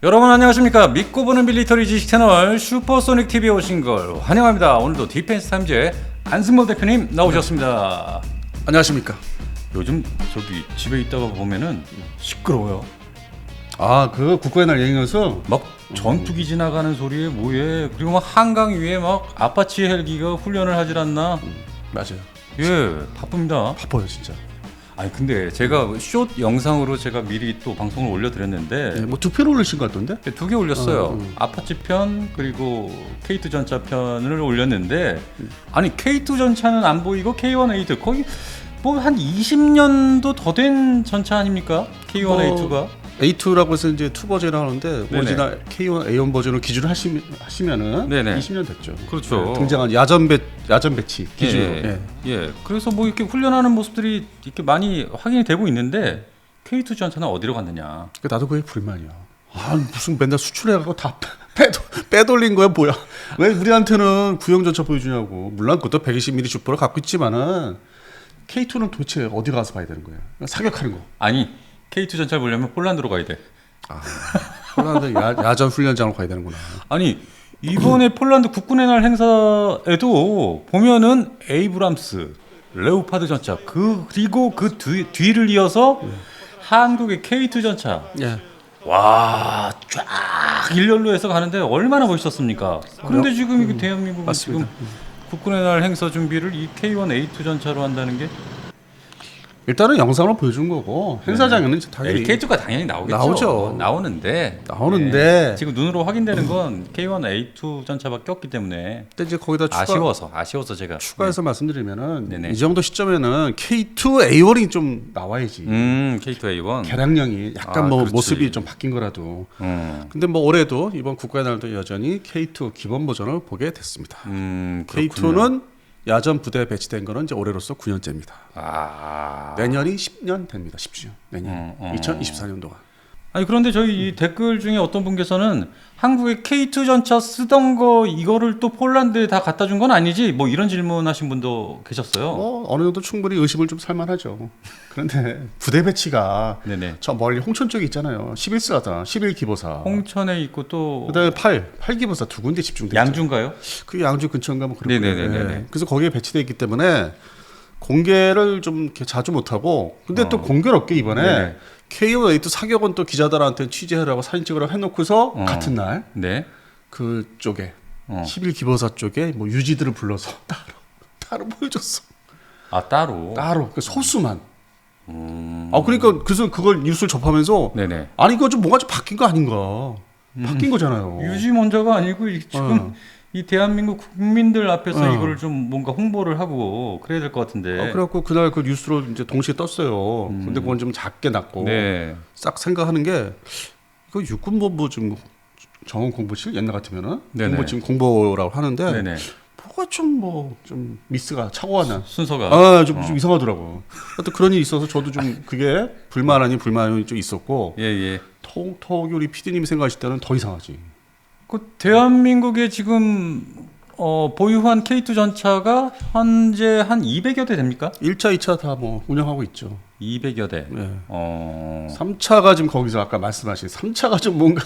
여러분 안녕하십니까. 믿고 보는 밀리터리 지식 채널 슈퍼소닉 TV에 오신 걸 환영합니다. 오늘도 디펜스 타임즈의 안승범 대표님 나오셨습니다. 안녕하십니까. 요즘 저기 집에 있다가 보면은 시끄러워요. 아, 그 국가의 날 얘기해서 막 전투기 지나가는 소리에 뭐에, 그리고 막 한강 위에 막 아파치 헬기가 훈련을 하질 않나. 맞아요. 예, 바쁩니다. 바빠요 진짜. 아니 근데 제가 숏 영상으로 제가 미리 또 방송을 올려드렸는데 네, 뭐 두 편을 올리신 것 같던데? 두 개 올렸어요. 아파치 편 그리고 K2 전차 편을 올렸는데 아니 K2 전차는 안 보이고 K1A2 거의 뭐 한 20년도 더 된 전차 아닙니까? K1A2가 A2라고 해서 이제 2 버전을 하는데 네네. 오리지널 K1 A1 버전을 기준으로 하시면은 네네. 20년 됐죠. 그렇죠. 네, 등장한 야전 배치 기준으로. 예. 예. 그래서 뭐 이렇게 훈련하는 모습들이 이렇게 많이 확인이 되고 있는데 K2 전차는 어디로 갔느냐? 나도 그게 불만이야. 아, 무슨 맨날 수출해갖고 다 빼돌린 거야 뭐야? 왜 우리한테는 구형 전차 보여주냐고. 물론 그것도 120mm 슈퍼를 갖고 있지만은 K2는 도대체 어디 가서 봐야 되는 거야? 사격하는 거. 아니 K2 전차를 보려면 폴란드로 가야 돼. 폴란드 야전 훈련장으로 가야 되는구나. 아니 이번에 폴란드 국군의 날 행사에도 보면은 에이브람스, 레오파드 전차 그리고 그 뒤를 이어서 한국의 K2 전차 예. 와 쫙 일렬로 해서 가는데 얼마나 멋있었습니까? 그런데 지금 이게 대한민국은 맞습니다. 지금 국군의 날 행사 준비를 이 K1A2 전차로 한다는 게 일단은 영상으로 보여준 거고 행사장에는 당연히 K2가 당연히 나오겠죠. 나오죠. 나오는데 나오는데 지금 눈으로 확인되는 건 K1A2 전차밖에 없기 때문에 근데 이제 거기다 아쉬워서 제가 추가해서 말씀드리면은 네네. 이 정도 시점에는 K2A1이 좀 나와야지. K2A1 개량량이 약간 뭐 그렇지. 모습이 좀 바뀐 거라도. 근데 뭐 올해도 이번 국가의 날도 여전히 K2 기본 버전을 보게 됐습니다. K2는 야전 부대에 배치된 거는 이제 올해로서 9년째입니다. 내년이 10년 됩니다. 10주년. 내년 2024년도가. 아니 그런데 저희 이 댓글 중에 어떤 분께서는 한국의 K2 전차 쓰던 거 이거를 또 폴란드에 다 갖다 준 건 아니지? 뭐 이런 질문하신 분도 계셨어요. 어느 정도 충분히 의심을 좀 살만하죠. 그런데 부대 배치가 네네. 저 멀리 홍천 쪽에 있잖아요. 11사다, 11기보사. 홍천에 있고 또 그다음에 8기보사 두 군데 집중돼. 양주인가요? 그 양주 근처인가 뭐 그런 거예요. 네네네네. 그래서 거기에 배치돼 있기 때문에 공개를 좀 이렇게 자주 못 하고, 근데 또 공교롭게 이번에 네네. K1A2 사격은 또 기자들한테 취재하라고 사진 찍으라고 해놓고서 같은 날 네. 그쪽에 11기보사 쪽에 뭐 유지들을 불러서 따로 보여줬어. 따로. 그 소수만. 그러니까 그래서 그걸 뉴스를 접하면서 네네. 아니 이거 좀 뭔가 좀 바뀐 거 아닌가? 바뀐 거잖아요. 유지 먼저가 아니고 지금 이 대한민국 국민들 앞에서 이거를 좀 뭔가 홍보를 하고 그래야 될 것 같은데. 그래갖고 그날 그 뉴스로 이제 동시에 떴어요. 근데 그건 좀 작게 났고 네. 싹 생각하는 게 이거 육군본부 좀 정원 공보실 옛날 같으면은 네네. 공보 지금 공보라고 하는데 네네. 뭐가 좀 미스가 차고 하나. 순서가. 좀 이상하더라고. 하여튼 그런 일이 있어서 저도 좀 그게 불만 아닌 불만이 좀 있었고. 예. 톡 우리 PD님이 생각하실 때는 더 이상하지. 그 대한민국에 지금 보유한 K2 전차가 현재 한 200여 대 됩니까? 1차, 2차 다 뭐 운영하고 있죠. 200여 대. 네. 3차가 3차가 지금 거기서 아까 말씀하신 3차가 좀 뭔가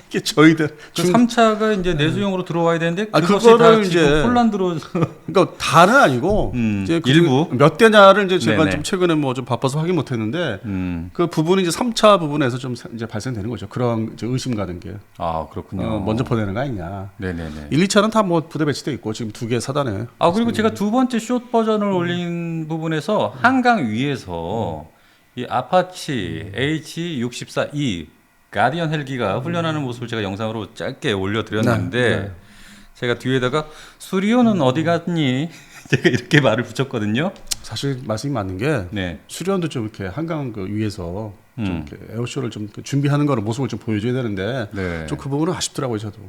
이게 저희들 그 3차가 이제 내수용으로 들어와야 되는데 그것이 그거를 다 지금 이제 폴란드로 그러니까 다는 아니고 이제 일부 몇 대냐를 이제 제가 네네. 좀 최근에 뭐 좀 바빠서 확인 못 했는데 그 부분이 이제 3차 부분에서 좀 이제 발생되는 거죠. 그런 이제 의심 가는 게 그렇군요. 먼저 보내는 거 아니냐. 네네네. 1, 2차는 다 뭐 부대 배치돼 있고 지금 2개 사단에. 그리고 제가 두 번째 숏 버전을 올린 부분에서 한강 위에서 이 아파치 H-64E 가디언 헬기가 훈련하는 모습을 제가 영상으로 짧게 올려드렸는데 네. 제가 뒤에다가 수리오는 어디 갔니? 제가 이렇게 말을 붙였거든요. 사실 말씀이 맞는 게 네. 수련도 좀 이렇게 한강 그 위에서 좀 이렇게 에어쇼를 좀 준비하는 거를 모습을 좀 보여줘야 되는데 네. 좀 그 부분은 아쉽더라고요 저도.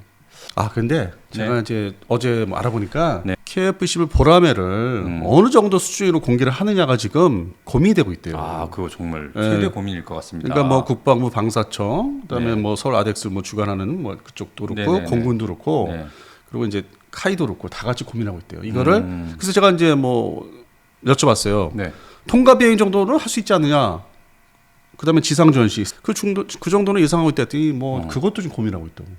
근데 제가 이제 어제 뭐 알아보니까 네. KF-11 보라매를 어느 정도 수준으로 공개를 하느냐가 지금 고민이 되고 있대요. 그거 정말 네. 최대 고민일 것 같습니다. 그러니까 뭐 국방부 방사청, 그다음에 네. 뭐 서울 아덱스 뭐 주관하는 뭐 그쪽도 그렇고 네네네. 공군도 그렇고 네. 그리고 이제 카이도 그렇고 다 같이 고민하고 있대요. 이거를 그래서 제가 이제 뭐 여쭤봤어요. 네. 통과 비행 정도는 할 수 있지 않느냐? 그다음에 지상 전시 그 정도는 예상하고 있다 했더니 뭐 그것도 좀 고민하고 있다고.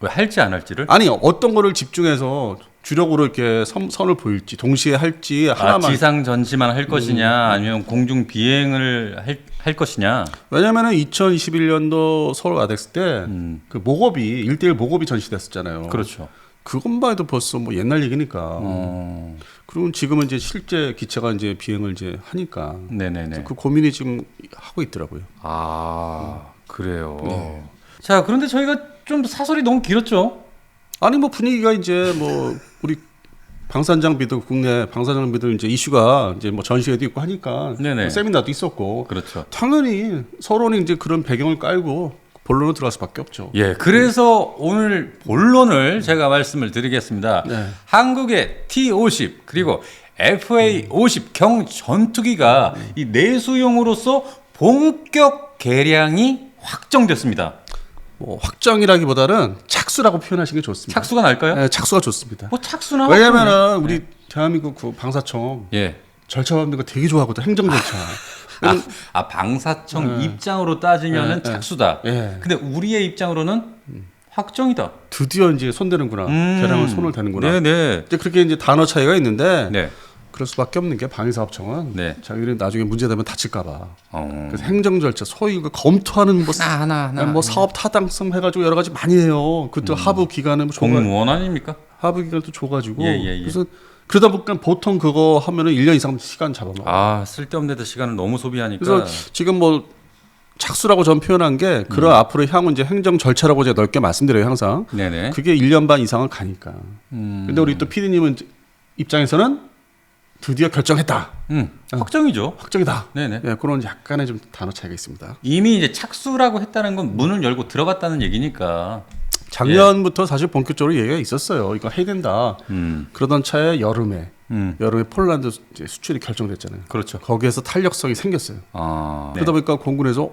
왜 할지 안 할지를? 아니 어떤 거를 집중해서 주력으로 이렇게 선을 보일지 동시에 할지 하나만. 지상 전시만 할 것이냐 아니면 공중 비행을 할 것이냐. 왜냐면은 2021년도 서울 아덱스 때 그 모고비 1대1 모고비 전시됐었잖아요. 그렇죠. 그것만 해도 벌써 뭐 옛날 얘기니까. 그리고 지금은 이제 실제 기체가 이제 비행을 이제 하니까. 네네네. 그 고민이 지금 하고 있더라고요. 아 그래요. 네. 자 그런데 저희가 좀 사설이 너무 길었죠. 아니 뭐 분위기가 이제 뭐 우리 방산 장비도 국내 방산 장비도 이제 이슈가 이제 뭐 전시회도 있고 하니까 뭐 세미나도 있었고. 그렇죠. 당연히 서론이 이제 그런 배경을 깔고 본론으로 들어갈 수밖에 없죠. 예, 그래서 오늘 본론을 제가 말씀을 드리겠습니다. 네. 한국의 T-50 그리고 FA-50 경 전투기가 이 내수용으로서 본격 개량이 확정됐습니다. 뭐 확정이라기보다는 착수라고 표현하시는 게 좋습니다. 착수가 날까요? 네, 착수가 좋습니다. 뭐 착수나? 왜냐면은 우리 대한민국 그 방사청 예. 절차 밟는 거 되게 좋아하거든. 행정 절차. 방사청 입장으로 따지면은 착수다. 근데 우리의 입장으로는 확정이다. 드디어 이제 손대는구나. 개량을 손을 대는구나. 네네. 이제 그렇게 이제 단어 차이가 있는데 네. 그럴 수밖에 없는 게 방위사업청은 네. 자기들이 나중에 문제되면 다칠까봐. 그래서 행정 절차, 소위 그 검토하는 뭐, 뭐 사업 타당성 해가지고 여러 가지 많이 해요. 그것도 하부 기관은 공무원 아닙니까? 하부 기관도 줘가지고. 예. 그래서 그러다 보니까 보통 그거 하면은 1년 이상 시간 잡아먹어. 쓸데없는 데 시간을 너무 소비하니까. 그래서 지금 뭐 착수라고 전 표현한 게 그런 앞으로 향후 이제 행정 절차라고 제가 넓게 말씀드려요 항상. 네네. 그게 1년 반 이상은 가니까. 근데 우리 또 PD님은 입장에서는 드디어 결정했다. 확정이죠. 확정이다. 네네. 네, 그런 약간의 좀 단어 차이가 있습니다. 이미 이제 착수라고 했다는 건 문을 열고 들어갔다는 얘기니까. 작년부터 사실 본격적으로 얘기가 있었어요. 이거 해야 된다. 그러던 차에 여름에 폴란드 이제 수출이 결정됐잖아요. 그렇죠. 거기에서 탄력성이 생겼어요. 네. 그러다 보니까 공군에서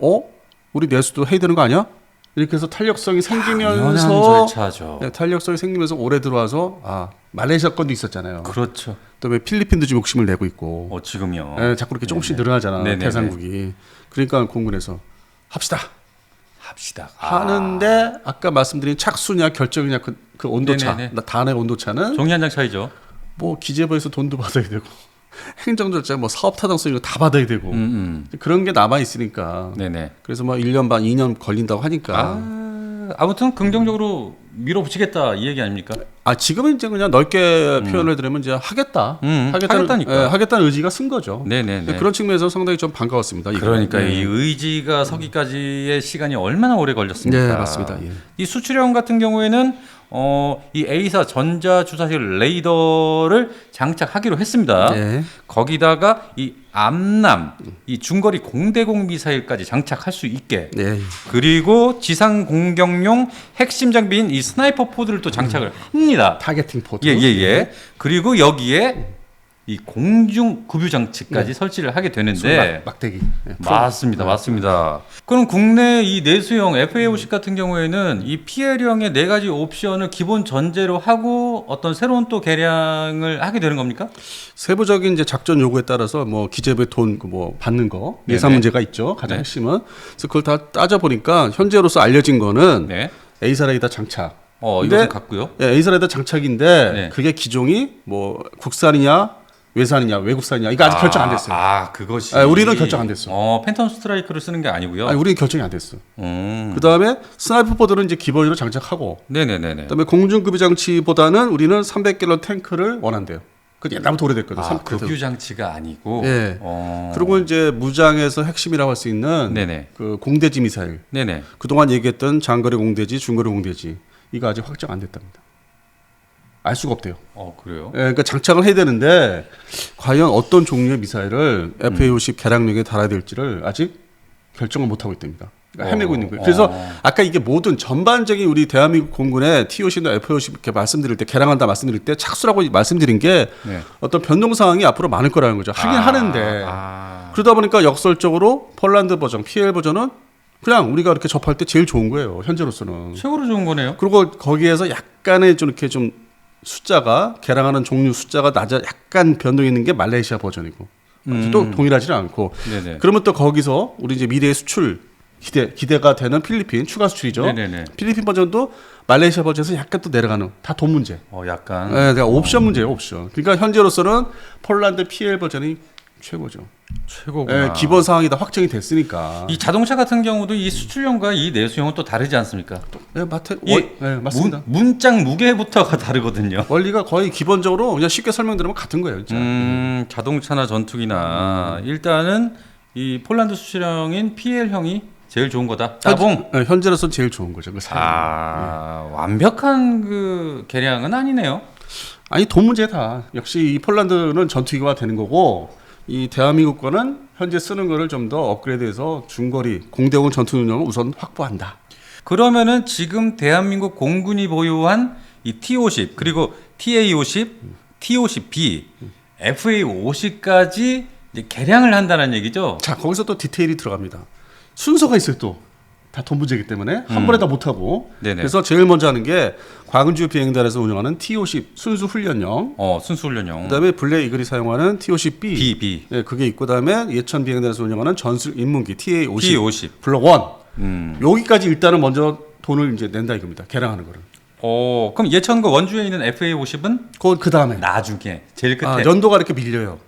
우리 내수도 해야 되는 거 아니야? 이렇게 해서 탄력성이 생기면서 절차죠. 네, 탄력성이 생기면서 올해 들어와서 말레이시아 건도 있었잖아요. 그렇죠. 그다음에 필리핀도 지금 욕심을 내고 있고. 지금요. 네, 자꾸 이렇게 조금씩 늘어나잖아. 대상국이. 그러니까 공군에서 합시다. 하는데 아까 말씀드린 착수냐 결정이냐 그 온도차, 단의 온도차는 종이 한 장 차이죠. 뭐 기재부에서 돈도 받아야 되고 행정 절차, 뭐 사업 타당성 이거 다 받아야 되고 그런 게 남아 있으니까. 그래서 뭐 1년 반, 2년 걸린다고 하니까. 아무튼 긍정적으로 밀어붙이겠다 이 얘기 아닙니까? 지금은 이제 그냥 넓게 표현을 드리면 이제 하겠다니까. 하겠다는 의지가 쓴 거죠. 네네네. 그런 측면에서 상당히 좀 반가웠습니다. 그러니까 이 의지가 서기까지의 시간이 얼마나 오래 걸렸습니까? 네, 맞습니다. 예. 이 수출형 같은 경우에는 이 A사 전자주사실 레이더를 장착하기로 했습니다. 네. 거기다가 이 암남, 이 중거리 공대공 미사일까지 장착할 수 있게. 네. 그리고 지상 공격용 핵심 장비인 이 스나이퍼 포드를 또 장착을 합니다. 타겟팅 포드. 예. 그리고 여기에 이 공중 급유 장치까지 설치를 하게 되는데 막대기. 네. 맞습니다. 그럼 국내 이 내수형 FA-50 같은 경우에는 이 PL형의 4가지 옵션을 기본 전제로 하고 어떤 새로운 또 개량을 하게 되는 겁니까? 세부적인 이제 작전 요구에 따라서 뭐 기재부의 돈 뭐 받는 거 예산 문제가 있죠. 가장 핵심은. 그래서 그걸 다 따져 보니까 현재로서 알려진 거는 A사 레이더 장착. 이것은 같고요. A사 레이더 장착인데 그게 기종이 뭐 국산이냐 외산이냐 외국산이냐 이거 아직 결정 안 됐어요. 그것이. 우리는 결정 안 됐어. 팬텀 스트라이크를 쓰는 게 아니고요. 우리는 결정이 안 됐어. 그다음에 스나이퍼 포드는 이제 기본으로 장착하고. 그다음에 공중급유 장치보다는 우리는 300갤런 탱크를 원한대요. 그 옛날부터 오래됐거든. 급유 장치가 아니고. 그리고 이제 무장에서 핵심이라고 할 수 있는 그 공대지 미사일. 그동안 얘기했던 장거리 공대지, 중거리 공대지 이거 아직 확정 안 됐답니다. 알 수가 없대요. 그래요? 그러니까 장착을 해야 되는데 과연 어떤 종류의 미사일을 FA-50 개량력에 달아야 될지를 아직 결정을 못 하고 있답니다. 그러니까 헤매고 있는 거예요. 그래서 아까 이게 모든 전반적인 우리 대한민국 공군의 T-50나 FA-50 이렇게 말씀드릴 때 개량한다 말씀드릴 때 착수라고 말씀드린 게 어떤 변동 상황이 앞으로 많을 거라는 거죠. 하긴 하는데 그러다 보니까 역설적으로 폴란드 버전, PL 버전은 그냥 우리가 이렇게 접할 때 제일 좋은 거예요. 현재로서는 최고로 좋은 거네요. 그리고 거기에서 약간의 좀 이렇게 좀 숫자가 개량하는 종류 숫자가 약간 변동이 있는 게 말레이시아 버전이고 또 동일하지는 않고. 네네. 그러면 또 거기서 우리 이제 미래의 수출 기대가 되는 필리핀 추가 수출이죠. 네네네. 필리핀 버전도 말레이시아 버전에서 약간 또 내려가는 다 돈 문제. 약간. 네, 그러니까 옵션 문제예요, 옵션. 그러니까 현재로서는 폴란드 PL 버전이 최고죠. 최고구나. 네, 기본 상황이 다 확정이 됐으니까. 이 자동차 같은 경우도 이 수출형과 이 내수형은 또 다르지 않습니까? 네, 맞습니다. 문장 무게부터가 다르거든요. 원리가 거의 기본적으로 그냥 쉽게 설명드리면 같은 거예요, 진짜. 자동차나 전투기나 일단은 이 폴란드 수출형인 PL형이 제일 좋은 거다. 따봉. 현재로서는 제일 좋은 거죠. 완벽한 그 개량은 아니네요. 아니 돈 문제다. 역시 이 폴란드는 전투기가 되는 거고 이 대한민국 거는 현재 쓰는 거를 좀 더 업그레이드해서 중거리 공대공 전투 능력을 우선 확보한다. 그러면은 지금 대한민국 공군이 보유한 이 T-50 그리고 TA-50, T-50B, FA-50까지 이제 개량을 한다는 얘기죠. 자 거기서 또 디테일이 들어갑니다. 순서가 있어요 또. 다 돈 문제이기 때문에 한 번에 다 못하고. 그래서 제일 먼저 하는 게 광주 비행단에서 운영하는 T-50 순수 훈련용. 순수 훈련용. 그다음에 블랙 이글이 사용하는 T-50B. B. 네, 그게 있고 그다음에 예천 비행단에서 운영하는 전술 인문기 TA-50. 블록 1. 여기까지 일단은 먼저 돈을 이제 낸다 이겁니다. 개량하는 거를. 그럼 예천과 원주에 있는 FA-50은 그 다음에 나중에 제일 끝에. 연도가 이렇게 밀려요.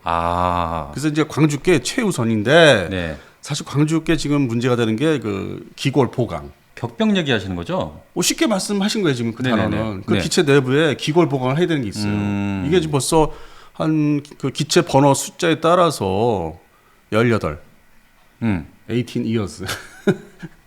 그래서 이제 광주께 최우선인데. 네. 사실 광주께 지금 문제가 되는 게 그 기골 보강. 격병 얘기하시는 거죠? 쉽게 말씀하신 거예요 지금 그 단어는. 그 네. 기체 내부에 기골 보강을 해야 되는 게 있어요. 이게 지금 벌써 한 그 기체 번호 숫자에 따라서 18. 18 years.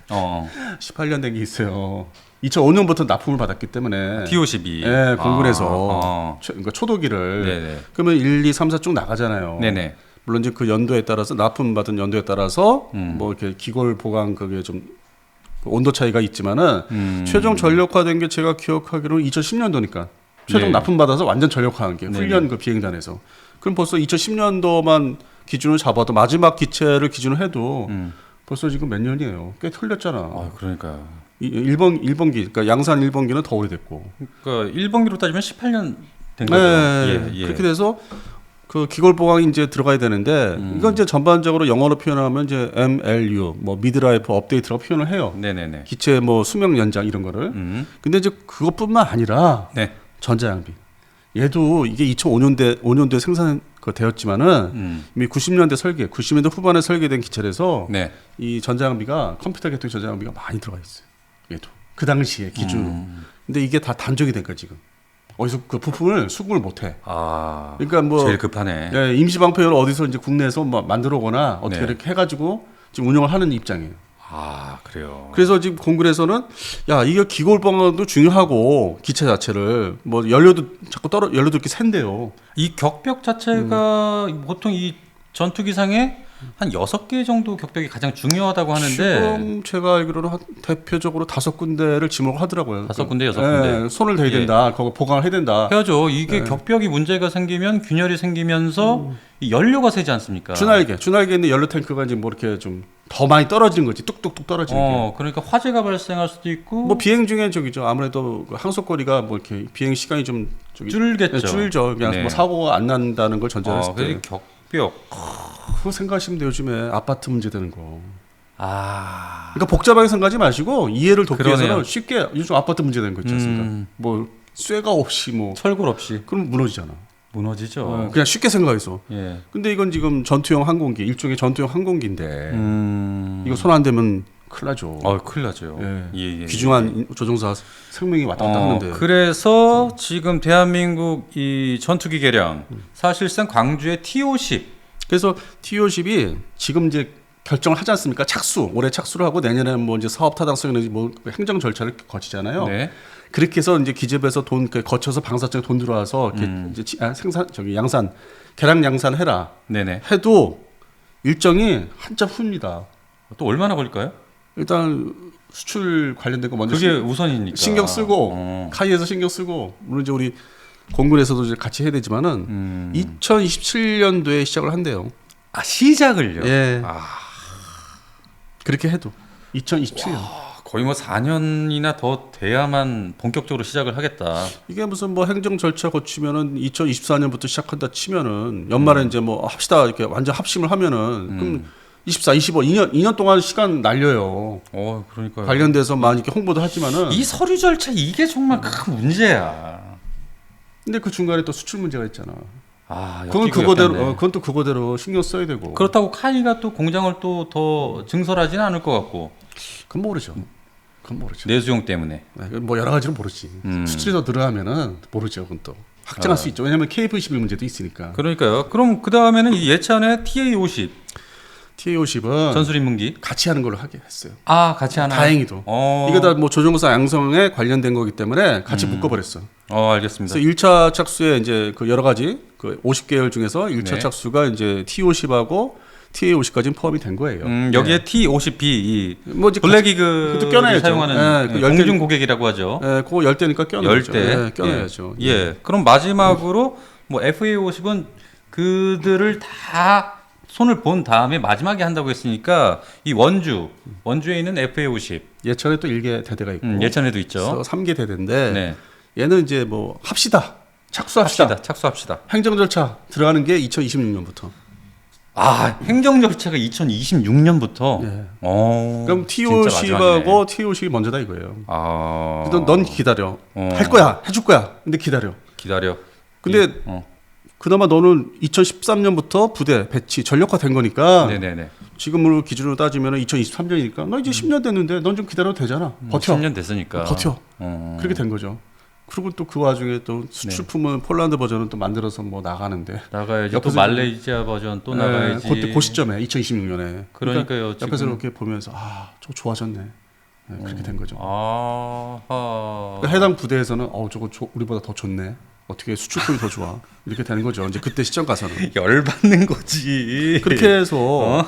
18년 된 게 있어요. 2005년부터 납품을 받았기 때문에 T-52. 네, 공군에서 그러니까 초도기를. 네네. 그러면 1, 2, 3, 4 쭉 나가잖아요. 네네. 물론 이제 그 연도에 따라서 납품받은 연도에 따라서 뭐 이렇게 기골 보강 그게 좀 온도 차이가 있지만은 최종 전력화된 게 제가 기억하기로는 2010년도니까 최종 납품받아서 완전 전력화한 게 훈련 그 비행단에서. 그럼 벌써 2010년도만 기준을 잡아도 마지막 기체를 기준으로 해도 벌써 지금 몇 년이에요. 꽤 틀렸잖아. 그러니까요. 1번기 그러니까 양산 1번기는 더 오래됐고. 그러니까 1번기로 따지면 18년 된 거죠. 예. 그렇게 돼서 그 기골 보강이 이제 들어가야 되는데 이건 이제 전반적으로 영어로 표현하면 이제 MLU 뭐 미드라이프 업데이트라고 표현을 해요. 네네네. 기체 뭐 수명 연장 이런 거를. 근데 이제 그것뿐만 아니라 전자장비. 얘도 이게 2005년도에 생산 되었지만은 이미 90년대 설계, 90년대 후반에 설계된 기체라서 이 전자장비가 컴퓨터 계통 전자장비가 많이 들어가 있어요. 얘도 그 당시에 기준으로. 근데 이게 다 단종이 된 거야 지금. 어디서 그 부품을 수급을 못해. 그러니까 뭐 제일 급하네. 임시 방패를 어디서 이제 국내에서 뭐 만들어오거나 어떻게 이렇게 해가지고 지금 운영을 하는 입장이에요. 그래요. 그래서 지금 공군에서는 야 이거 기골 보강도 중요하고 기체 자체를 뭐 연료도 자꾸 연료도 이렇게 샌대요. 이 격벽 자체가 보통 이 전투기상에 한 6개 정도 격벽이 가장 중요하다고 하는데 지금 제가 알기로는 대표적으로 5군데를 지목을 하더라고요. 5군데, 6군데. 손을 대야 된다. 거기 보강을 해야 된다. 해야죠. 이게 격벽이 문제가 생기면 균열이 생기면서 이 연료가 새지 않습니까? 준활기에 있는 연료 탱크가 이제 뭐 이렇게 좀 더 많이 떨어지는 거지. 뚝뚝뚝 떨어지는 게. 그러니까 화재가 발생할 수도 있고. 뭐 비행 중에 저기죠. 아무래도 항속거리가 뭐 이렇게 비행 시간이 좀 줄겠죠. 줄죠. 그냥 뭐 사고가 안 난다는 걸 전제했을 때. 격벽. 그거 생각하시면 돼요. 요즘에 아파트 문제 되는 거. 그러니까 복잡하게 생각하지 마시고 이해를 돕기 위해서는 쉽게 요즘 아파트 문제 되는 거 있지 않습니까? 뭐 쇠가 없이 뭐 철골 없이. 그럼 무너지잖아. 무너지죠. 그냥 쉽게 생각해서. 근데 이건 지금 전투용 항공기, 일종의 전투용 항공기인데 이거 손 안 대면 큰일 나죠. 큰일 나죠. 귀중한 조종사 생명이 왔다 갔다 하는데. 그래서 지금 대한민국 이 전투기 개량 사실상 광주의 T-50. 그래서 T-50이 지금 이제 결정을 하지 않습니까? 올해 착수를 하고 내년에 뭐 이제 사업 타당성이나 뭐 행정 절차를 거치잖아요. 그렇게 해서 이제 기재부에서 돈 거쳐서 방사청에 돈 들어와서 이제 양산 개량 양산해라. 해도 일정이 한참 후입니다. 또 얼마나 걸릴까요? 일단 수출 관련된 거 먼저 그게 우선이니까 신경 쓰고 카이에서 신경 쓰고 물론 이제 우리 공군에서도 이제 같이 해야 되지만은 2027년도에 시작을 한대요. 시작을요? 예. 그렇게 해도 2027년. 거의 뭐 4년이나 더 돼야만 본격적으로 시작을 하겠다. 이게 무슨 뭐 행정 절차 거치면은 2024년부터 시작한다 치면은 연말에 이제 뭐 합시다 이렇게 완전 합심을 하면은 그럼 24, 25, 2년 동안 시간 날려요. 그러니까요. 관련돼서 많이 이렇게 홍보도 하지만은 이 서류 절차 이게 정말 큰 문제야. 근데 그 중간에 또 수출 문제가 있잖아. 그건 엮이고 그거대로 엮였네. 그건 또 그거대로 신경 써야 되고. 그렇다고 카이가 또 공장을 또 더 증설하지는 않을 것 같고. 그건 모르죠. 그건 모르죠. 내수용 때문에. 네, 뭐 여러 가지는 모르지. 수출이 더 늘어나면은 모르죠. 그건 또 확정할 수 있죠. 왜냐하면 KF11 문제도 있으니까. 그러니까요. 그럼 그 다음에는 예찬의 TA50 TA50은 전술인문기 같이 하는 걸로 하게 했어요. 같이 하나. 다행히도. 이거 다 뭐 조종사 양성에 관련된 거기 때문에 같이 묶어버렸어. 알겠습니다. 그래서 1차 착수에 이제 그 여러 가지 그 50개월 중에서 1차 네. 착수가 이제 T50하고 TA50까지는 포함이 된 거예요. 여기에 T50B 이 뭐 이제 블랙이그 껴놔야죠. 사용하는 그 공중 고객이라고 하죠. 그거 열대니까 껴놔야죠. 열대. 껴놔야죠. 그럼 마지막으로 뭐 FA50은 그들을 다 손을 본 다음에 마지막에 한다고 했으니까 이 원주에 있는 FA50 예천에 또 1개 대대가 있고 예천에도 있죠. 3개 대대인데 네. 얘는 이제 뭐 착수합시다. 착수합시다. 행정 절차 들어가는 게 2026년부터. 행정 절차가 2026년부터. 그럼 TOC하고 TOC 먼저다 이거예요. 넌 기다려. 할 거야, 해줄 거야. 근데 기다려. 근데 그나마 너는 2013년부터 부대 배치 전력화 된 거니까. 네네네. 지금으로 기준으로 따지면 2023년이니까 너 이제 10년 됐는데 넌 좀 기다려도 되잖아. 버텨. 10년 됐으니까. 버텨. 그렇게 된 거죠. 그리고 또 그 와중에 또 수출품은 폴란드 버전은 또 만들어서 뭐 나가는데 나가야지. 또 말레이시아 버전 또 나가야지. 그때 그 시점에 2026년에. 그러니까요. 옆에서 지금. 이렇게 보면서 저 좋아졌네. 그렇게 된 거죠. 그러니까 해당 부대에서는 저거 우리보다 더 좋네. 어떻게 수출품이 더 좋아. 이렇게 되는 거죠. 이제 그때 시점 가서는. 열받는 거지. 그렇게 해서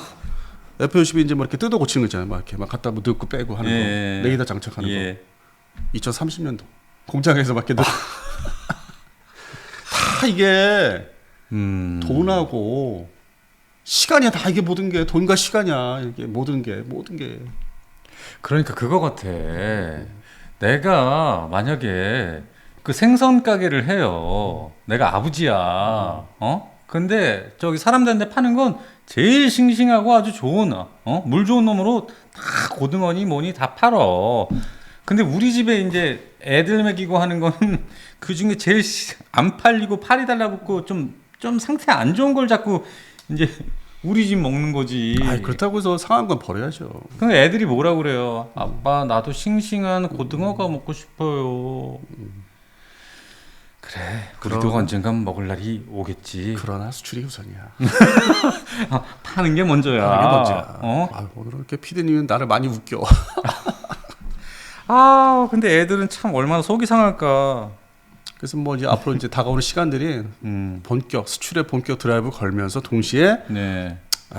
F-50이 이제 뭐 이렇게 뜯어 고치는 거 있잖아요. 막 이렇게 막 갖다 뭐 넣고 빼고 하는 거. 레이더 장착하는 거. 2030년도. 공장에서 밖에 다 이게 돈하고 시간이야. 다 이게 모든 게 돈과 시간이야. 이게 모든 게. 그러니까 그거 같아. 내가 만약에 그 생선 가게를 해요. 내가 아버지야. 근데 저기 사람들한테 파는 건 제일 싱싱하고 아주 좋은 물 좋은 놈으로 다 고등어니 뭐니 다 팔어. 근데 우리 집에 이제 애들 먹이고 하는 거는 그 중에 제일 안 팔리고 팔이 달라붙고 좀 상태 안 좋은 걸 자꾸 이제 우리 집 먹는 거지. 그렇다고 해서 상한 건 버려야죠. 근데 애들이 뭐라 그래요? 아빠 나도 싱싱한 고등어가 먹고 싶어요. 그래, 우리도 언젠간 먹을 날이 오겠지. 그러나 수출이 우선이야. 파는 게 먼저야. 오늘 이렇게 피디님은 나를 많이 웃겨. 근데 애들은 참 얼마나 속이 상할까. 그래서 뭐 이제 앞으로 이제 다가오는 시간들이 수출의 본격 드라이브 걸면서 동시에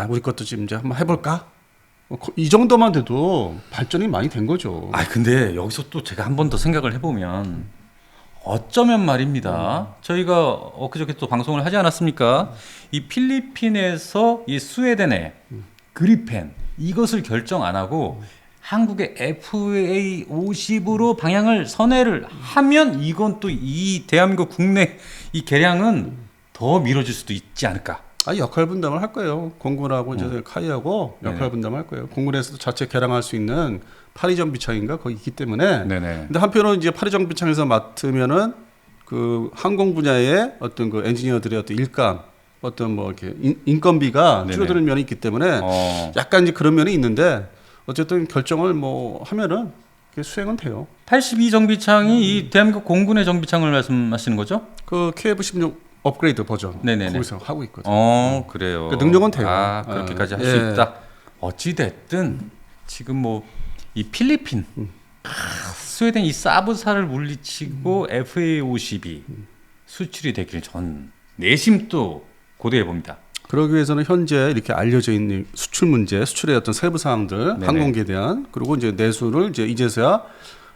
우리 것도 지금 이제 한번 해볼까? 이 정도만 돼도 발전이 많이 된 거죠. 근데 여기서 또 제가 한 번 더 생각을 해보면 어쩌면 말입니다. 저희가 엊그저께 또 방송을 하지 않았습니까? 이 필리핀에서 이 스웨덴의 그리펜 이것을 결정 안 하고 한국의 FA50으로 방향을 선회를 하면 이건 또 이 대한민국 국내 이 개량은 더 미뤄질 수도 있지 않을까. 역할 분담을 할 거예요. 공군하고 이제 카이하고 역할 분담을 할 거예요. 공군에서도 자체 개량할 수 있는 파리정비창인가 거기 있기 때문에. 근데 한편으로는 이제 파리정비창에서 맡으면은 그 항공 분야의 어떤 그 엔지니어들의 어떤 일감, 어떤 뭐 이렇게 인건비가 줄어드는 면이 있기 때문에 약간 이제 그런 면이 있는데. 어쨌든 결정을 뭐 하면은 수행은 돼요. 82 정비창이 이 대한민국 공군의 정비창을 말씀하시는 거죠? 그 KF-16 업그레이드 버전 네네네. 거기서 하고 있거든요. 그래요. 그러니까 능력은 돼요. 그렇게까지 할 수 있다. 어찌 됐든 지금 뭐 이 필리핀, 스웨덴 이 사브사를 물리치고 FA50이 수출이 되기를 전 내심 또 고대해 봅니다. 그러기 위해서는 현재 이렇게 알려져 있는 수출 문제, 수출의 어떤 세부 사항들, 항공기에 대한 그리고 이제 내수를 이제서야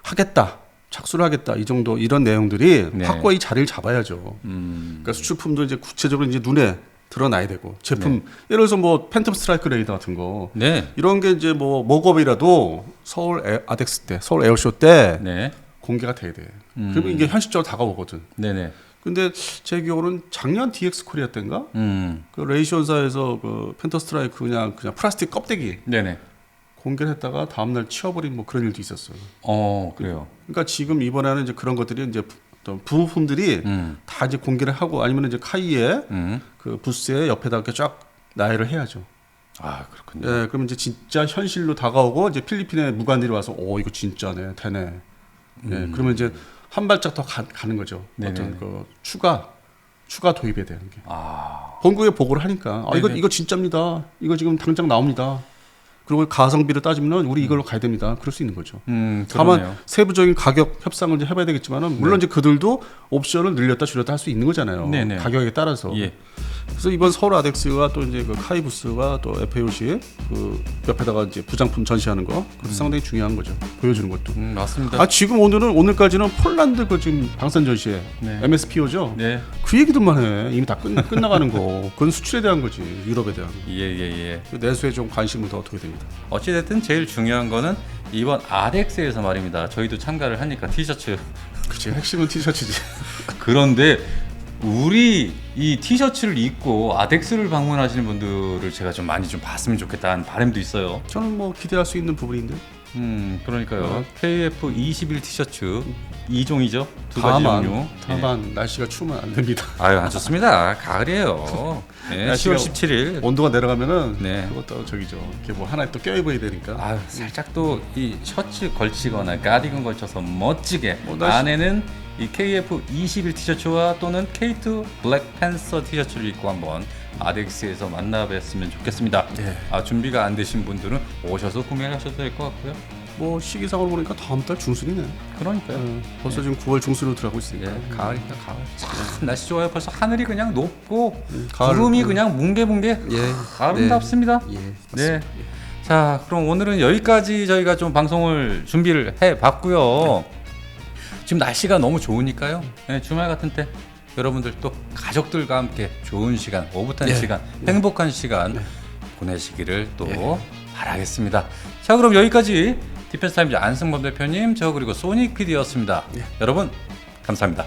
하겠다, 착수를 하겠다 이 정도 이런 내용들이 확고히 자리를 잡아야죠. 그러니까 수출품도 이제 구체적으로 이제 눈에 드러나야 되고 제품 예를 들어서 뭐 팬텀 스트라이크 레이더 같은 거 네. 이런 게 이제 뭐 목업이라도 서울 아덱스 때 서울 에어쇼 때 네. 공개가 돼야 돼. 그러면 이게 현실적으로 다가오거든. 네네. 근데 제 기억으로는 작년 DX 코리아 때인가 그 레이션사에서 그 팬텀 스트라이크 그냥 플라스틱 껍데기 네네. 공개를 했다가 다음날 치워버린 뭐 그런 일도 있었어요. 그래요. 그러니까 지금 이번에는 이제 그런 것들이 이제 어떤 부품들이 다 이제 공개를 하고 아니면 이제 카이에 그 부스의 옆에다 이렇게 쫙 나열을 해야죠. 아 그렇군요. 예, 그러면 이제 진짜 현실로 다가오고 이제 필리핀의 무관들이 와서 이거 진짜네, 되네. 예, 그러면 이제 한 발짝 더 가는 거죠. 네네. 어떤 그 추가 도입에 대한 게. 아. 본국에 보고를 하니까 네네. 이거 진짜입니다. 이거 지금 당장 나옵니다. 그리고 가성비를 따지면 우리 이걸로 가야 됩니다. 그럴 수 있는 거죠. 다만 그러네요. 세부적인 가격 협상을 이제 해봐야 되겠지만은 물론 이제 그들도 옵션을 늘렸다 줄였다 할 수 있는 거잖아요. 네네. 가격에 따라서. 예. 그래서 이번 서울 아덱스가 또 이제 그 카이부스가 또 FAOC 그 옆에다가 이제 부장품 전시하는 거 그것도 상당히 중요한 거죠. 보여주는 것도. 맞습니다. 아 지금 오늘까지는 폴란드 그 지금 방산 전시회 네. MSPO죠. 네. 그 얘기들만 해. 이미 다 끝나가는 거. 그건 수출에 대한 거지. 유럽에 대한. 예. 내수에 좀 관심을 더 두게 됩니다. 어찌됐든 제일 중요한 거는 이번 RX에서 말입니다. 저희도 참가를 하니까 티셔츠. 그치, 핵심은 티셔츠지. 그런데 우리 이 티셔츠를 입고 아덱스를 방문하시는 분들을 제가 좀 많이 좀 봤으면 좋겠다는 바람도 있어요. 저는 뭐 기대할 수 있는 부분인데. 그러니까요. KF 21 티셔츠 2종이죠. 두 가지 종류. 다만 날씨가 추우면 안 됩니다. 아유, 안 좋습니다. 가을이에요. 네, 10월 17일. 온도가 내려가면은 네. 그것도 저기죠. 이렇게 뭐 하나 또 껴입어야 되니까. 아유, 살짝 또 이 셔츠 걸치거나 가디건 걸쳐서 멋지게 날씨- 안에는 이 KF 21 티셔츠와 또는 K2 블랙팬서 티셔츠를 입고 한번 아덱스에서 만나뵀으면 좋겠습니다. 네. 준비가 안 되신 분들은 오셔서 구매하셔도 될 것 같고요. 뭐 시기상으로 보니까 다음 달 중순이네. 그러니까요. 벌써 지금 9월 중순으로 들어가고 있으니까. 예, 가을이다 가을. 참 날씨 좋아요. 벌써 하늘이 그냥 높고 가을, 구름이 그냥 뭉게뭉게 예. 아름답습니다. 예. 네. 맞습니다. 자, 그럼 오늘은 여기까지 저희가 좀 방송을 준비를 해봤고요. 지금 날씨가 너무 좋으니까요. 네, 주말 같은 때 여러분들 또 가족들과 함께 좋은 시간, 오붓한 예. 시간, 행복한 시간 보내시기를 또 바라겠습니다. 자, 그럼 여기까지 디펜스 타임즈 안승범 대표님, 저 그리고 소닉 PD였습니다. 여러분 감사합니다.